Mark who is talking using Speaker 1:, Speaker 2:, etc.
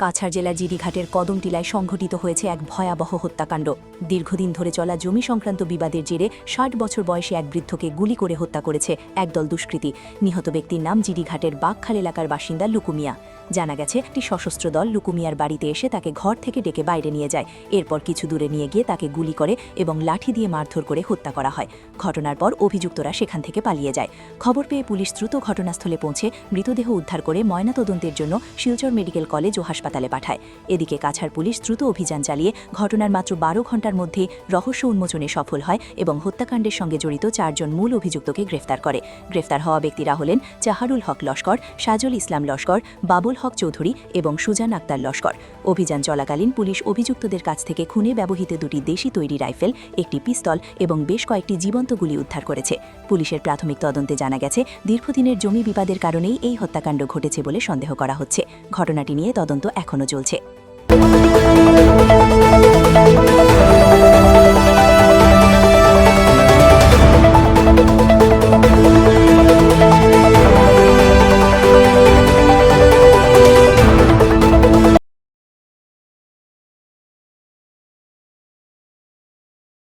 Speaker 1: কাছাড় জেলার জিরিঘাটের কদমটিলায় সংঘটিত হয়েছে এক ভয়াবহ হত্যাকাণ্ড। দীর্ঘদিন ধরে চলা জমি সংক্রান্ত বিবাদের জেরে ৬০ বছর বয়সী এক বৃদ্ধকে গুলি করে হত্যা করেছে একদল দুষ্কৃতী। নিহত ব্যক্তির নাম জিরিঘাটের বাঘখাল এলাকার বাসিন্দা লুকু মিয়া। জানা গেছে, একটি সশস্ত্র দল লুকু মিয়ার বাড়িতে এসে তাকে ঘর থেকে ডেকে বাইরে নিয়ে যায়। এরপর কিছু দূরে নিয়ে গিয়ে তাকে গুলি করে এবং লাঠি দিয়ে মারধর করে হত্যা করা হয়। ঘটনার পর অভিযুক্তরা সেখান থেকে পালিয়ে যায়। খবর পেয়ে পুলিশ দ্রুত ঘটনাস্থলে পৌঁছে মৃতদেহ উদ্ধার করে ময়নাতদন্তের জন্য শিলচর মেডিকেল কলেজ ও হাসপাতালে পাঠায়। এদিকে কাছাড় পুলিশ দ্রুত অভিযান চালিয়ে ঘটনার মাত্র ১২ ঘণ্টার মধ্যে রহস্য উন্মোচনে সফল হয় এবং হত্যাকাণ্ডের সঙ্গে জড়িত ৪ জন মূল অভিযুক্তকে গ্রেফতার করে। গ্রেফতার হওয়া ব্যক্তিরা হলেন চাহারুল হক লস্কর, সাজুল ইসলাম লস্কর, বাবুল হক চৌধুরী এবং সুজান আক্তার লস্কর। অভিযান চলাকালীন পুলিশ অভিযুক্তদের কাছ থেকে খুনে ব্যবহৃত দুটি দেশি তৈরি রাইফেল, একটি পিস্তল এবং বেশ কয়েকটি জীবন্ত গুলি উদ্ধার করেছে। পুলিশের প্রাথমিক তদন্তে জানা গেছে, দীর্ঘদিনের জমি বিবাদের কারণেই এই হত্যাকাণ্ড ঘটেছে বলে সন্দেহ করা হচ্ছে। ঘটনাটি নিয়ে তদন্ত এখনও চলছে।